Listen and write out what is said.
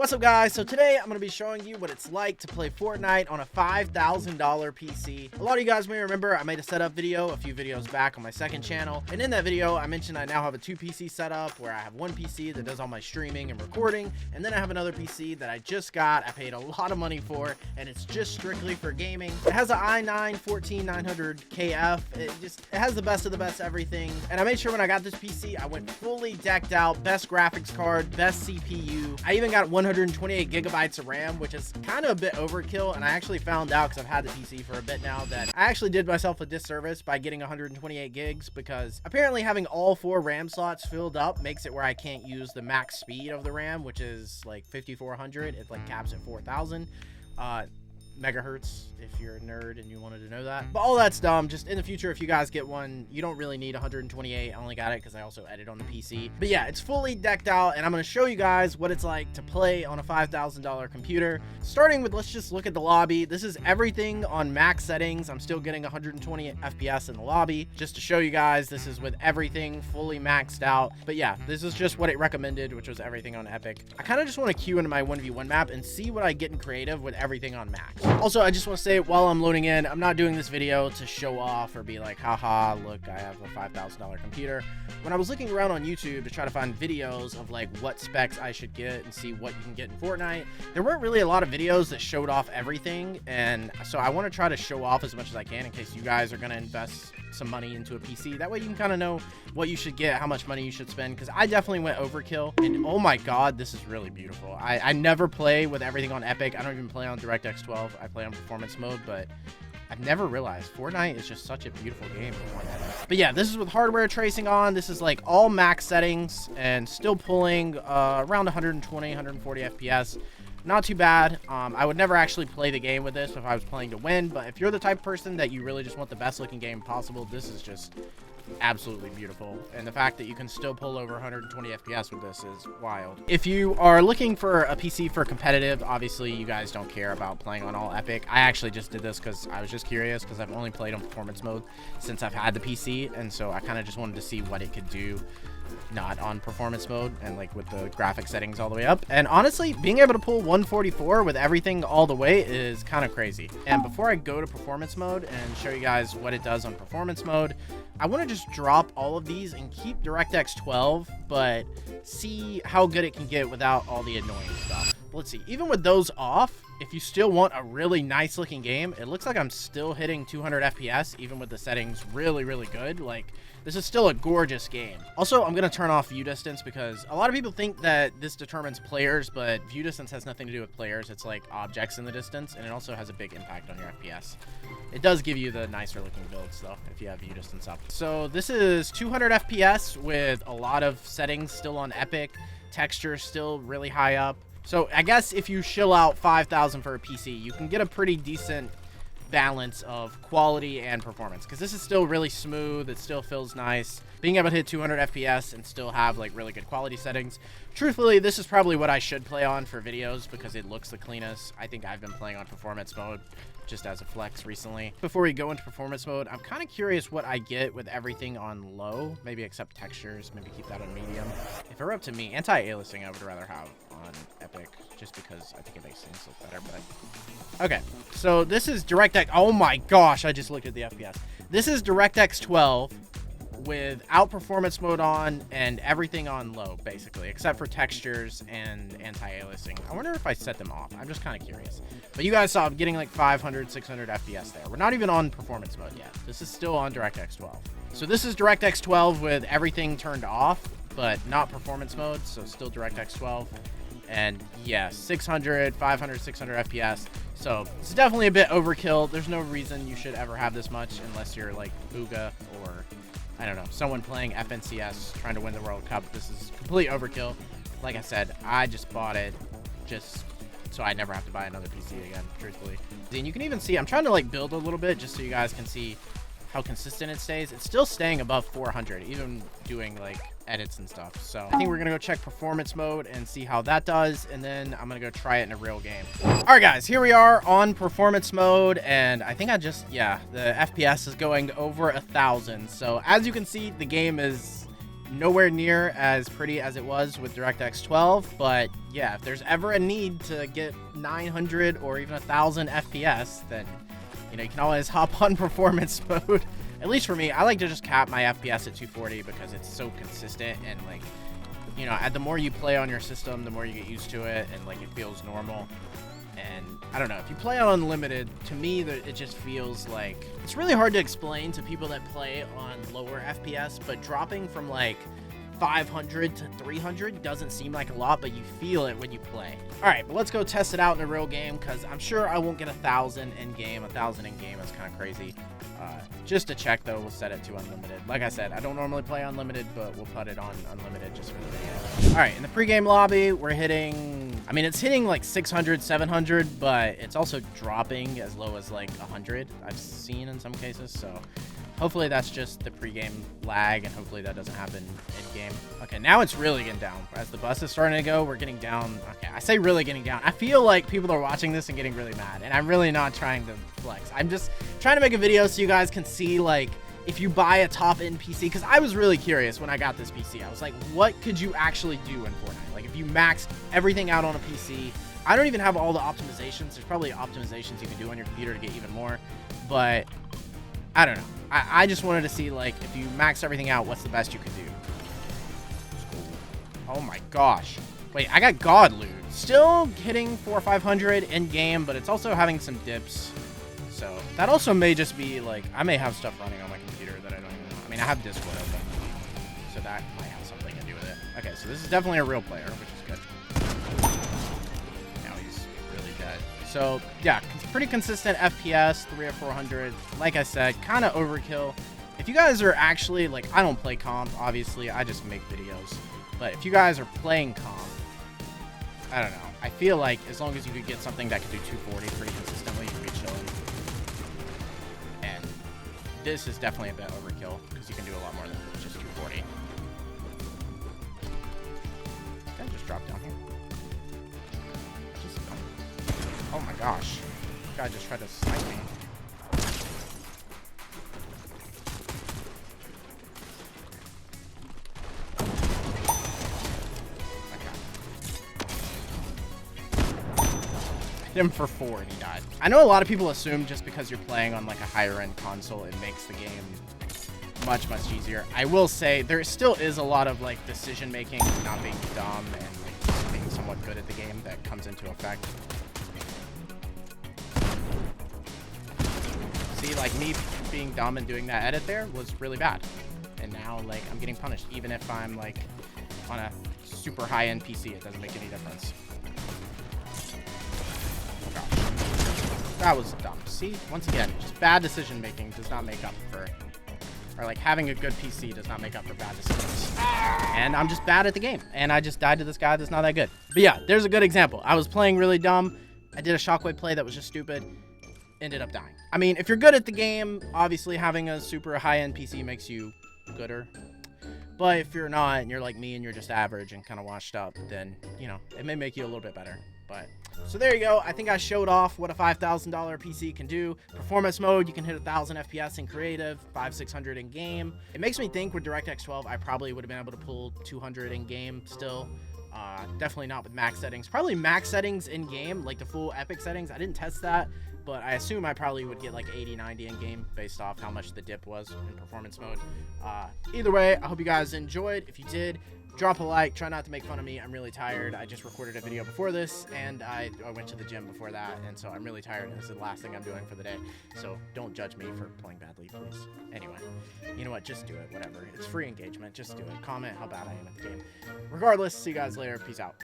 What's up, guys? So today I'm going to be showing you what it's like to play Fortnite on a $5,000 PC. A lot of you guys may remember I made a setup video a few videos back on my second channel, and in that video I mentioned I now have a 2 PC setup where I have one PC that does all my streaming and recording, and then I have another PC that I just got. I paid a lot of money for, and it's just strictly for gaming. It has an i9-14900KF. It has the best of the best everything, and I made sure when I got this PC I went fully decked out, best graphics card, best CPU. I even got 128 gigabytes of RAM, which is kind of a bit overkill, and I actually found out, because I've had the PC for a bit now, that I actually did myself a disservice by getting 128 gigs, because apparently having all 4 RAM slots filled up makes it where I can't use the max speed of the RAM, which is like 5400. It like caps at 4000 megahertz, if you're a nerd and you wanted to know that. But all that's dumb. Just in the future, if you guys get one, you don't really need 128. I only got it because I also edit on the PC. But yeah, it's fully decked out, and I'm going to show you guys what it's like to play on a $5,000 computer. Starting with, let's just look at the lobby. This is everything on max settings. I'm still getting 120 FPS in the lobby. Just to show you guys, this is with everything fully maxed out. But yeah, this is just what it recommended, which was everything on Epic. I kind of just want to queue into my 1v1 map and see what I get in creative with everything on max. Also, I just want to say, while I'm loading in, I'm not doing this video to show off or be like, haha, look, I have a $5,000 computer. When I was looking around on YouTube to try to find videos of like what specs I should get and see what you can get in Fortnite, there weren't really a lot of videos that showed off everything, and so I want to try to show off as much as I can in case you guys are going to invest some money into a PC. That way you can kind of know what you should get, how much money you should spend, because I definitely went overkill, and oh my god, this is really beautiful. I never play with everything on Epic. I don't even play on DirectX 12. I play on performance mode, but I've never realized Fortnite is just such a beautiful game. But yeah, this is with hardware tracing on. This is like all max settings and still pulling around 120, 140 FPS. Not too bad. I would never actually play the game with this if I was playing to win, but if you're the type of person that you really just want the best looking game possible, this is just absolutely beautiful. And the fact that you can still pull over 120 FPS with this is wild. If you are looking for a PC for competitive, obviously you guys don't care about playing on all Epic. I actually just did this because I was just curious, because I've only played on performance mode since I've had the PC, and so I kind of just wanted to see what it could do not on performance mode and like with the graphic settings all the way up. And honestly, being able to pull 144 with everything all the way is kind of crazy. And before I go to performance mode and show you guys what it does on performance mode, I want to just drop all of these and keep DirectX 12, but see how good it can get without all the annoying stuff. But let's see, even with those off, if you still want a really nice looking game, it looks like I'm still hitting 200 FPS, even with the settings really, really good. Like, this is still a gorgeous game. Also, I'm going to turn off view distance because a lot of people think that this determines players, but view distance has nothing to do with players. It's like objects in the distance, and it also has a big impact on your FPS. It does give you the nicer looking builds though, if you have view distance up. So this is 200 FPS with a lot of settings still on Epic, texture still really high up. So I guess if you shill out 5,000 for a PC, you can get a pretty decent balance of quality and performance, because this is still really smooth. It still feels nice. Being able to hit 200 FPS and still have like really good quality settings. Truthfully, this is probably what I should play on for videos because it looks the cleanest. I think I've been playing on performance mode just as a flex recently. Before we go into performance mode, I'm kind of curious what I get with everything on low, maybe except textures, maybe keep that on medium. If it were up to me, anti-aliasing I would rather have on Epic, just because I think it makes things look better. But okay, so this is DirectX. Oh my gosh, I just looked at the FPS. This is DirectX 12 without performance mode on and everything on low, basically, except for textures and anti-aliasing. I wonder if I set them off. I'm just kind of curious. But you guys saw I'm getting like 500, 600 FPS there. We're not even on performance mode yet. This is still on DirectX 12. So this is DirectX 12 with everything turned off, but not performance mode, so still DirectX 12. And yeah, 600, 500, 600 FPS. So it's definitely a bit overkill. There's no reason you should ever have this much unless you're like Booga or, I don't know, someone playing FNCS trying to win the World Cup. This is complete overkill. Like I said, I just bought it just so I never have to buy another PC again, truthfully. And you can even see, I'm trying to like build a little bit just so you guys can see how consistent it stays. It's still staying above 400, even doing like edits and stuff. So I think we're gonna go check performance mode and see how that does, and then I'm gonna go try it in a real game. All right guys, here we are on performance mode, and I think the FPS is going over 1,000. So as you can see, the game is Nowhere near as pretty as it was with DirectX 12, but yeah, if there's ever a need to get 900 or even 1,000 FPS, then you can always hop on performance mode. At least for me, I like to just cap my FPS at 240 because it's so consistent, and like, the more you play on your system, the more you get used to it, and like it feels normal. And I don't know, if you play on unlimited, to me, it just feels like it's really hard to explain to people that play on lower FPS, but dropping from like 500 to 300 doesn't seem like a lot, but you feel it when you play. All right, but let's go test it out in a real game, because I'm sure I won't get 1,000 in game. 1,000 in game is kind of crazy. Just to check though, we'll set it to unlimited. Like I said, I don't normally play unlimited, but we'll put it on unlimited just for the video. All right, in the pregame lobby, we're hitting, it's hitting like 600, 700, but it's also dropping as low as like 100, I've seen in some cases. So hopefully that's just the pregame lag, and hopefully that doesn't happen in game. Okay, now it's really getting down. As the bus is starting to go, we're getting down. Okay, I say really getting down. I feel like people are watching this and getting really mad, and I'm really not trying to flex. I'm just trying to make a video so you guys can see, like, if you buy a top-end PC, because I was really curious when I got this PC. I was like, what could you actually do in Fortnite? Like, if you max everything out on a PC, I don't even have all the optimizations. There's probably optimizations you can do on your computer to get even more, but I don't know. I just wanted to see, like, if you max everything out, what's the best you could do? Oh my gosh. Wait, I got God loot. Still hitting 400 or 500 in game, but it's also having some dips. So that also may just be like, I may have stuff running on my computer that I don't even know. I have Discord open, so that might have something to do with it. Okay, so this is definitely a real player, which is good. Now he's really dead. So yeah, pretty consistent FPS, 300 or 400. Like I said, kind of overkill. If you guys are actually, like, I don't play comp, obviously, I just make videos. But if you guys are playing comp, I don't know. I feel like as long as you could get something that could do 240 pretty consistently, you could be chilling. And this is definitely a bit overkill, because you can do a lot more than just 240. This guy just dropped down here. Oh my gosh. This guy just tried to snipe me. Him for 4 and he died. I know a lot of people assume just because you're playing on like a higher end console, it makes the game much easier. I will say there still is a lot of like decision making, not being dumb, and like being somewhat good at the game that comes into effect. See, like me being dumb and doing that edit there was really bad, and now like I'm getting punished even if I'm like on a super high end PC. It doesn't make any difference. That was dumb. See, once again, just bad decision making does not make up for, or like having a good PC does not make up for bad decisions. And I'm just bad at the game, and I just died to this guy that's not that good. But yeah, there's a good example. I was playing really dumb. I did a shockwave play that was just stupid. Ended up dying. If you're good at the game, obviously having a super high-end PC makes you gooder. But if you're not, and you're like me and you're just average and kind of washed up, then, it may make you a little bit better. But so there you go. I think I showed off what a $5,000 PC can do. Performance mode, you can hit 1,000 FPS in creative, 500-600 in game. It makes me think with DirectX 12, I probably would have been able to pull 200 in game still. Definitely not with max settings. Probably max settings in game, like the full epic settings. I didn't test that, but I assume I probably would get like 80, 90 in game based off how much the dip was in performance mode. Either way, I hope you guys enjoyed. If you did, drop a like. Try not to make fun of me. I'm really tired. I just recorded a video before this, and I went to the gym before that, and so I'm really tired, and this is the last thing I'm doing for the day. So don't judge me for playing badly, please. Anyway, you know what? Just do it. Whatever. It's free engagement. Just do it. Comment how bad I am at the game. Regardless, see you guys later. Peace out.